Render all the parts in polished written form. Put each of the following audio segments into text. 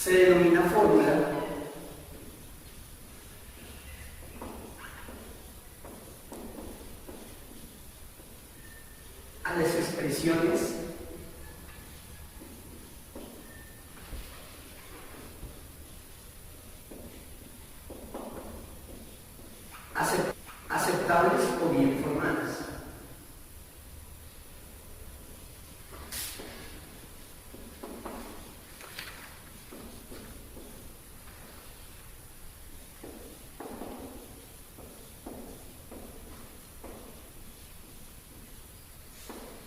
Se denomina fórmula a las expresiones aceptables o bien formadas.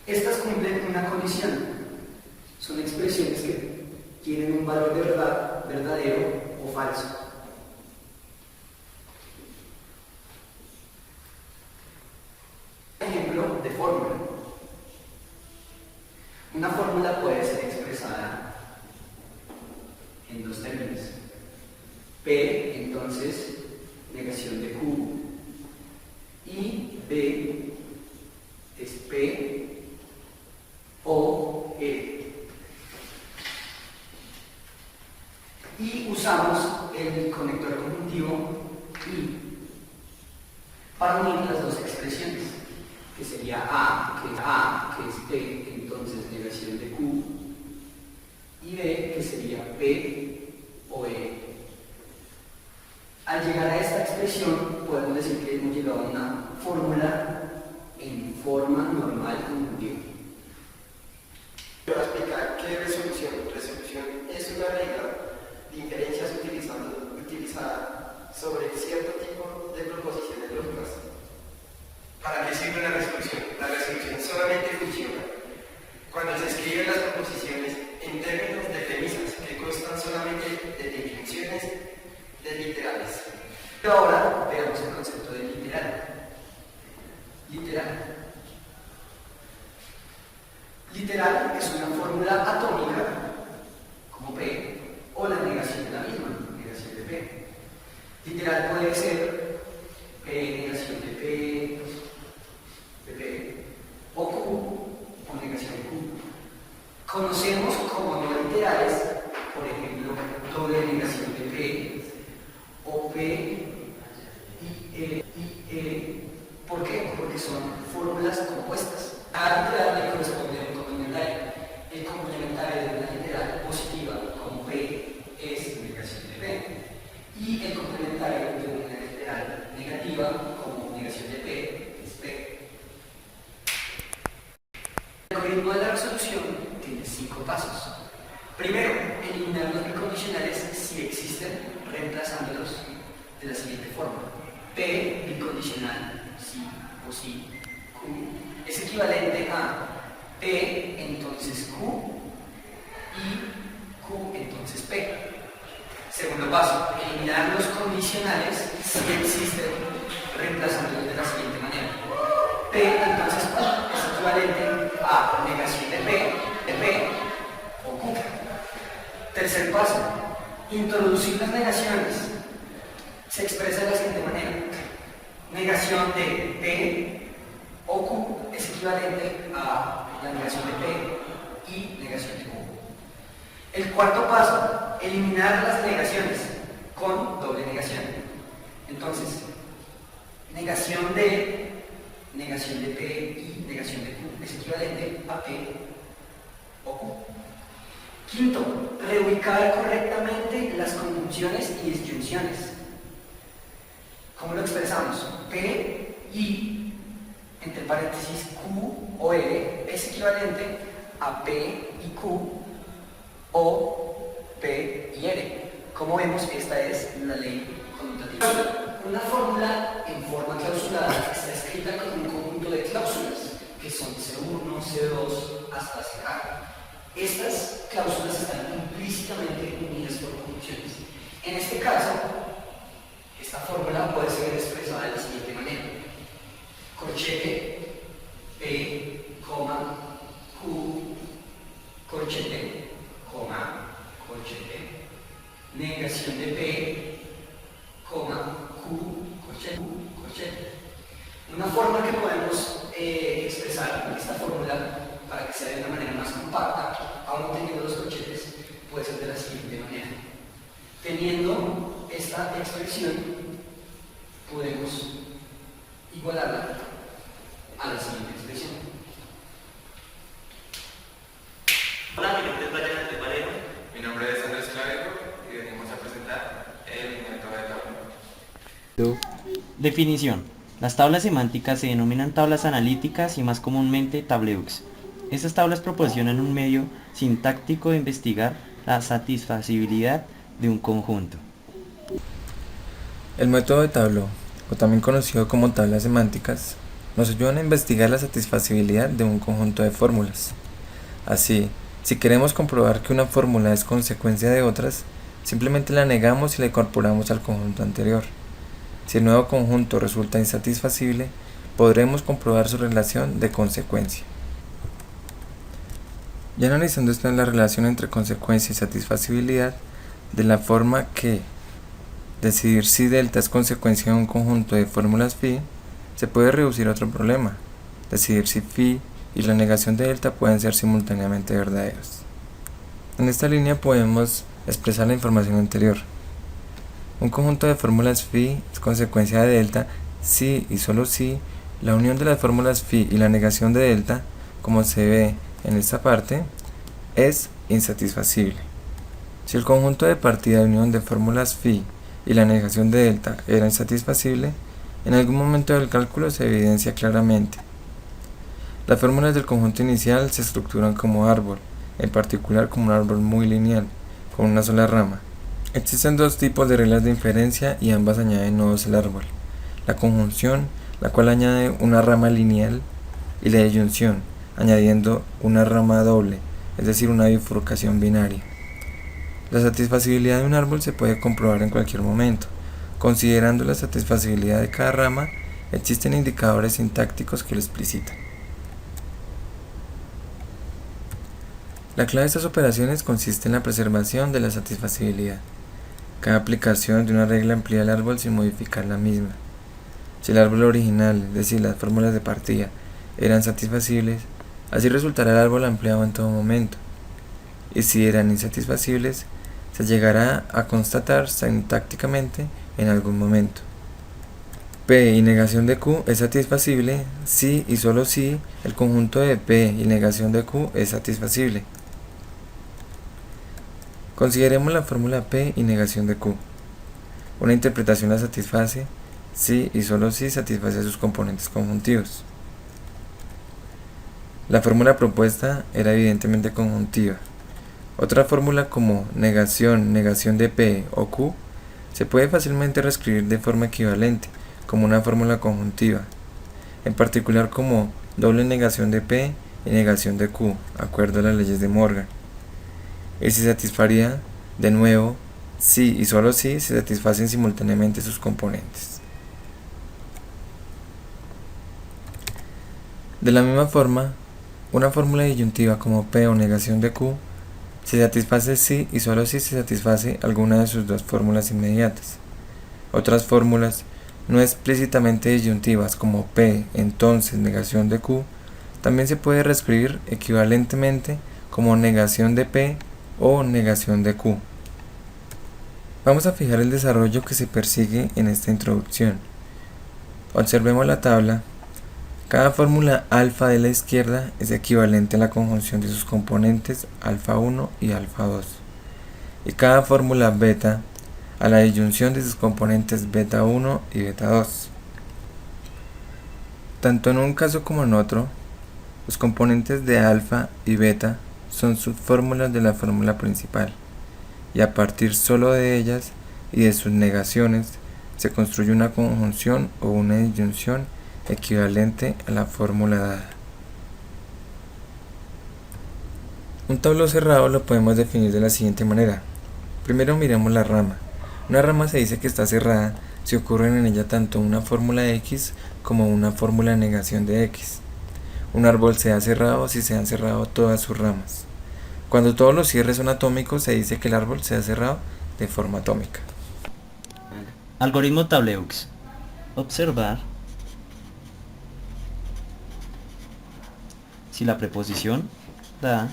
Estas cumplen una condición. Son expresiones que tienen un valor de verdad, verdadero o falso. Ejemplo de fórmula. Una fórmula puede ser expresada en dos términos. P, entonces, negación de Q, y B es P o E. Y usamos el conector conjuntivo I para unir las dos expresiones, que sería A, que es P, entonces negación de Q, y B, que sería P o E. Al llegar a esta expresión, podemos decir que hemos llegado a una fórmula en forma normal conjuntiva. Voy a explicar qué es resolución. Resolución es una regla de inferencias utilizada sobre cierto tipo de proposiciones lógicas. ¿Para qué sirve la resolución? La resolución solamente funciona cuando se escriben las proposiciones en términos de premisas que constan solamente de definiciones de literales. Pero ahora veamos el concepto de literal. Literal es una fórmula atómica, como P, o la negación de la misma, negación de P. Literal puede ser P, negación de P, o Q, o negación de Q. Conocemos como no literales, por ejemplo, doble negación de P, o P y E. ¿Por qué? Porque son fórmulas compuestas. A literal le corresponde a un complementario. El complementario de una literal positiva, como P, es negación de P. Y el complementario de una literal negativa, como negación de P, es P. El algoritmo de la resolución tiene 5 pasos. Primero, eliminar los bicondicionales si existen, reemplazándolos de la siguiente forma. P bicondicional, sí o sí, Q, es equivalente a P, entonces Q, y Q, entonces P. Segundo paso, eliminar los condicionales si existen, reemplazándolos de la siguiente manera. P, entonces Q, es equivalente a negación de P o Q. Tercer paso, introducir las negaciones. Se expresa de la siguiente manera. Negación de P o Q es equivalente a la negación de P y negación de Q. El cuarto paso, eliminar las negaciones con doble negación. Entonces, negación de P y negación de Q es equivalente a P o Q. Quinto, reubicar correctamente las conjunciones y disyunciones. ¿Cómo lo expresamos? P y, entre paréntesis, Q o E es equivalente a P y Q o P y R. Como vemos, esta es la ley conmutativa. Una fórmula en forma clausulada está escrita con un conjunto de cláusulas, que son C1, C2, hasta CK. Estas cláusulas están implícitamente unidas por conjunciones. En este caso, esta fórmula puede ser expresada de la siguiente manera. Corchete P, Q, corchete, corchete, negación de P, Q, corchete. Una forma que podemos expresar esta fórmula para que sea de una manera más compacta, aún teniendo los corchetes, puede ser de la siguiente manera. Teniendo esta expresión, podemos igualarla a la siguiente expresión. Hola, mi nombre es Brian Andrés Valero. Mi nombre es Andrés Claveco y venimos a presentar el método de tabla. Definición. Las tablas semánticas se denominan tablas analíticas y más comúnmente tableux. Estas tablas proporcionan un medio sintáctico de investigar la satisfacibilidad de un conjunto. El método de Tableau, o también conocido como tablas semánticas, nos ayudan a investigar la satisfacibilidad de un conjunto de fórmulas. Así, si queremos comprobar que una fórmula es consecuencia de otras, simplemente la negamos y la incorporamos al conjunto anterior. Si el nuevo conjunto resulta insatisfacible, podremos comprobar su relación de consecuencia. Ya analizando esta la relación entre consecuencia y satisfacibilidad, de la forma que decidir si delta es consecuencia de un conjunto de fórmulas phi, se puede reducir a otro problema, decidir si phi y la negación de delta pueden ser simultáneamente verdaderos. En esta línea podemos expresar la información anterior. Un conjunto de fórmulas phi es consecuencia de delta si y solo si la unión de las fórmulas phi y la negación de delta, como se ve en esta parte, es insatisfacible. Si el conjunto de partida de unión de fórmulas phi y la negación de delta era insatisfacible, en algún momento del cálculo se evidencia claramente. Las fórmulas del conjunto inicial se estructuran como árbol, en particular como un árbol muy lineal, con una sola rama. Existen dos tipos de reglas de inferencia y ambas añaden nodos al árbol: la conjunción, la cual añade una rama lineal, y la disyunción, añadiendo una rama doble, es decir, una bifurcación binaria. La satisfacibilidad de un árbol se puede comprobar en cualquier momento. Considerando la satisfacibilidad de cada rama, existen indicadores sintácticos que lo explicitan. La clave de estas operaciones consiste en la preservación de la satisfacibilidad. Cada aplicación de una regla amplía el árbol sin modificar la misma. Si el árbol original, es decir, las fórmulas de partida, eran satisfacibles, así resultará el árbol ampliado en todo momento. Y si eran insatisfacibles, se llegará a constatar sintácticamente en algún momento. P y negación de Q es satisfacible si y solo si el conjunto de P y negación de Q es satisfacible. Consideremos la fórmula P y negación de Q. Una interpretación la satisface si y solo si satisface a sus componentes conjuntivos. La fórmula propuesta era evidentemente conjuntiva. Otra fórmula como negación de P o Q se puede fácilmente reescribir de forma equivalente como una fórmula conjuntiva, en particular como doble negación de P y negación de Q, acuerdo a las leyes de Morgan. Y se satisfaría, de nuevo, si y solo si se satisfacen simultáneamente sus componentes. De la misma forma, una fórmula disyuntiva como P o negación de Q se satisface si y solo si se satisface alguna de sus dos fórmulas inmediatas. Otras fórmulas no explícitamente disyuntivas como P entonces negación de Q también se puede reescribir equivalentemente como negación de P o negación de Q. Vamos a fijar el desarrollo que se persigue en esta introducción. Observemos la tabla. Cada fórmula alfa de la izquierda es equivalente a la conjunción de sus componentes alfa 1 y alfa 2, y cada fórmula beta a la disyunción de sus componentes beta 1 y beta 2. Tanto en un caso como en otro, los componentes de alfa y beta son subfórmulas de la fórmula principal, y a partir solo de ellas y de sus negaciones se construye una conjunción o una disyunción equivalente a la fórmula dada. Un tablero cerrado lo podemos definir de la siguiente manera. Primero miremos la rama. Una rama se dice que está cerrada si ocurren en ella tanto una fórmula X como una fórmula de negación de X. Un árbol se ha cerrado si se han cerrado todas sus ramas. Cuando todos los cierres son atómicos, se dice que el árbol se ha cerrado de forma atómica. Algoritmo Tableux. Observar si la preposición da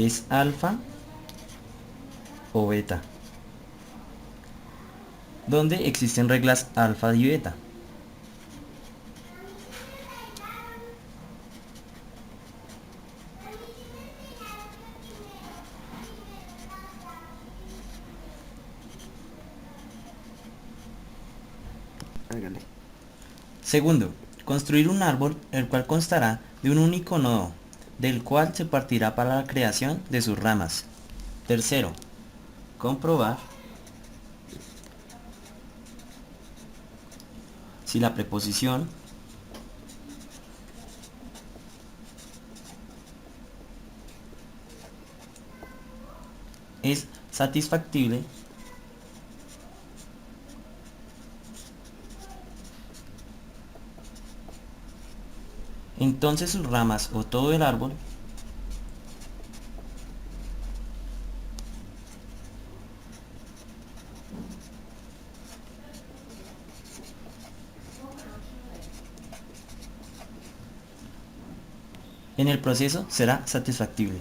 ¿Es alfa o beta? ¿Dónde existen reglas alfa y beta? Segundo, construir un árbol el cual constará de un único nodo, del cual se partirá para la creación de sus ramas. Tercero, comprobar si la preposición es satisfactible entonces sus ramas o todo el árbol en el proceso será satisfactible.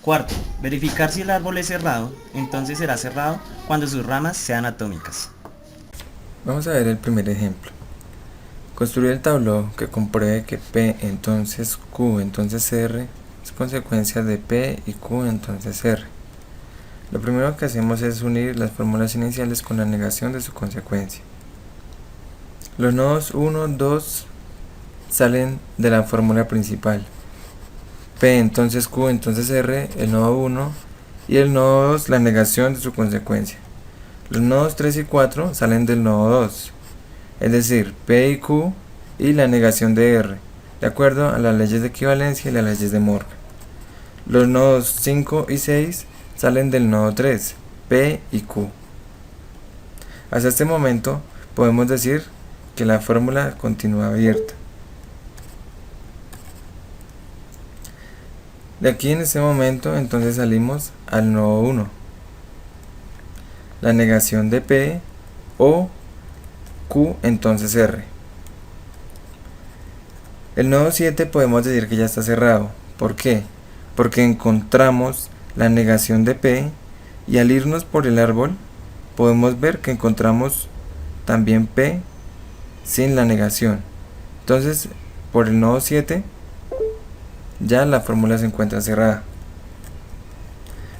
Cuarto, verificar si el árbol es cerrado, entonces será cerrado cuando sus ramas sean atómicas. Vamos a ver el primer ejemplo. Construir el tablero que compruebe que P entonces Q entonces R es consecuencia de P y Q entonces R. Lo primero que hacemos es unir las fórmulas iniciales con la negación de su consecuencia. Los nodos 1, 2 salen de la fórmula principal. P entonces Q entonces R, el nodo 1, y el nodo 2 la negación de su consecuencia. Los nodos 3 y 4 salen del nodo 2, es decir, P y Q y la negación de R, de acuerdo a las leyes de equivalencia y las leyes de Morgan. Los nodos 5 y 6 salen del nodo 3, P y Q. Hasta este momento podemos decir que la fórmula continúa abierta. De aquí en este momento entonces salimos al nodo 1, la negación de P o Q entonces R. El nodo 7 podemos decir que ya está cerrado. ¿Por qué? Porque encontramos la negación de P y al irnos por el árbol podemos ver que encontramos también P sin la negación. Entonces por el nodo 7 ya la fórmula se encuentra cerrada.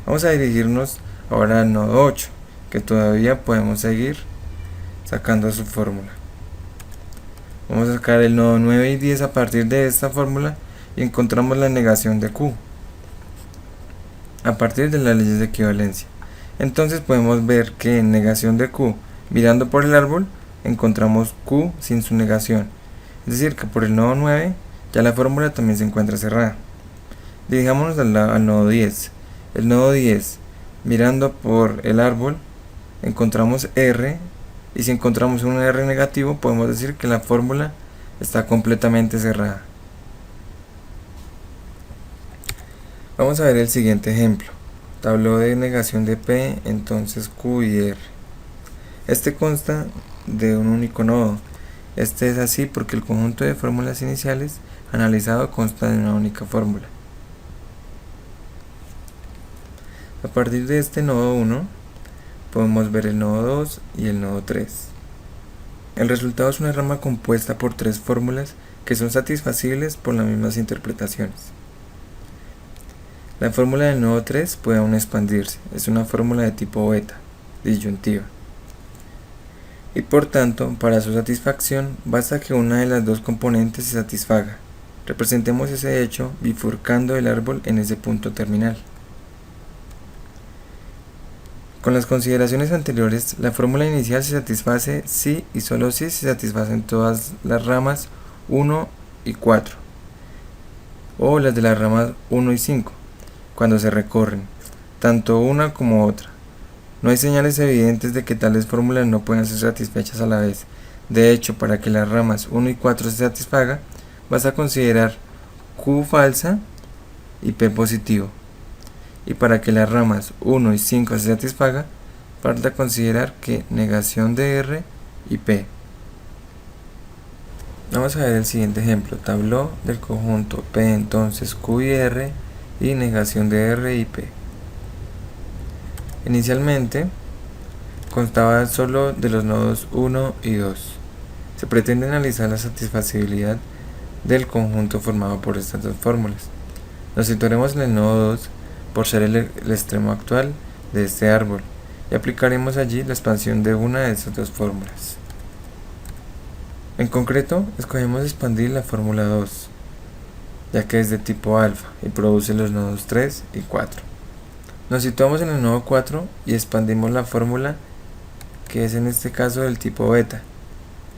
Vamos a dirigirnos ahora al nodo 8, que todavía podemos seguir sacando su fórmula. Vamos a sacar el nodo 9 y 10 a partir de esta fórmula y encontramos la negación de Q a partir de las leyes de equivalencia. Entonces podemos ver que en negación de Q, mirando por el árbol, encontramos Q sin su negación. Es decir, que por el nodo 9 ya la fórmula también se encuentra cerrada. Dirijámonos al nodo 10. El nodo 10, mirando por el árbol, encontramos R, y si encontramos un R negativo, podemos decir que la fórmula está completamente cerrada. Vamos a ver el siguiente ejemplo. Tablero de negación de P, entonces Q y R. Este consta de un único nodo. Este es así porque el conjunto de fórmulas iniciales analizado consta de una única fórmula. A partir de este nodo 1 podemos ver el nodo 2 y el nodo 3. El resultado es una rama compuesta por tres fórmulas que son satisfacibles por las mismas interpretaciones. La fórmula del nodo 3 puede aún expandirse, es una fórmula de tipo beta, disyuntiva. Y por tanto, para su satisfacción, basta que una de las dos componentes se satisfaga. Representemos ese hecho bifurcando el árbol en ese punto terminal. Con las consideraciones anteriores, la fórmula inicial se satisface si y solo si se satisfacen todas las ramas 1 y 4, o las de las ramas 1 y 5, cuando se recorren, tanto una como otra. No hay señales evidentes de que tales fórmulas no puedan ser satisfechas a la vez. De hecho, para que las ramas 1 y 4 se satisfagan, vas a considerar Q falsa y P positivo. y para que las ramas 1 y 5 se satisfagan, falta considerar que negación de R y P. Vamos a ver el siguiente ejemplo, tabló del conjunto P entonces Q y R y negación de R y P. Inicialmente constaba solo de los nodos 1 y 2. Se pretende analizar la satisfacibilidad del conjunto formado por estas dos fórmulas. Nos situaremos en el nodo 2 por ser el extremo actual de este árbol y aplicaremos allí la expansión de una de estas dos fórmulas. En concreto, escogemos expandir la fórmula 2, ya que es de tipo alfa y produce los nodos 3 y 4. Nos situamos en el nodo 4 y expandimos la fórmula, que es en este caso del tipo beta.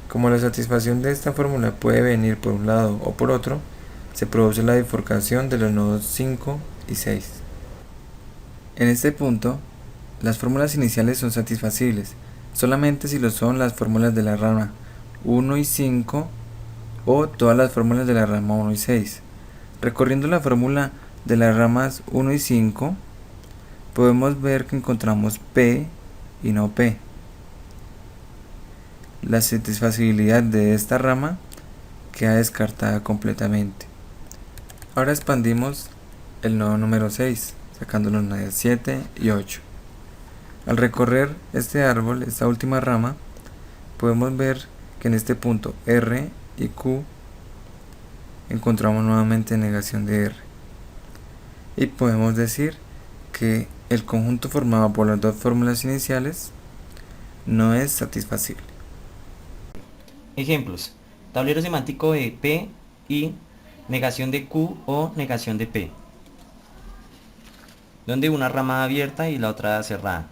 Como la satisfacción de esta fórmula puede venir por un lado o por otro, se produce la bifurcación de los nodos 5 y 6. En este punto, las fórmulas iniciales son satisfacibles, solamente si lo son las fórmulas de la rama 1 y 5 o todas las fórmulas de la rama 1 y 6. Recorriendo la fórmula de las ramas 1 y 5, podemos ver que encontramos P y no P. La satisfacibilidad de esta rama queda descartada completamente. Ahora expandimos el nodo número 6, sacando los nodos 7 y 8. Al recorrer este árbol, esta última rama, podemos ver que en este punto R y Q encontramos nuevamente negación de R. Y podemos decir que el conjunto formado por las dos fórmulas iniciales no es satisfacible. Ejemplos: tablero semántico de P y negación de Q o negación de P, donde una rama abierta y la otra cerrada.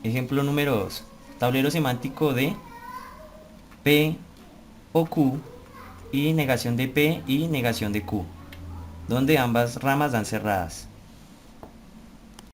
Ejemplo número 2. Tablero semántico de P o Q y negación de P y negación de Q, donde ambas ramas dan cerradas.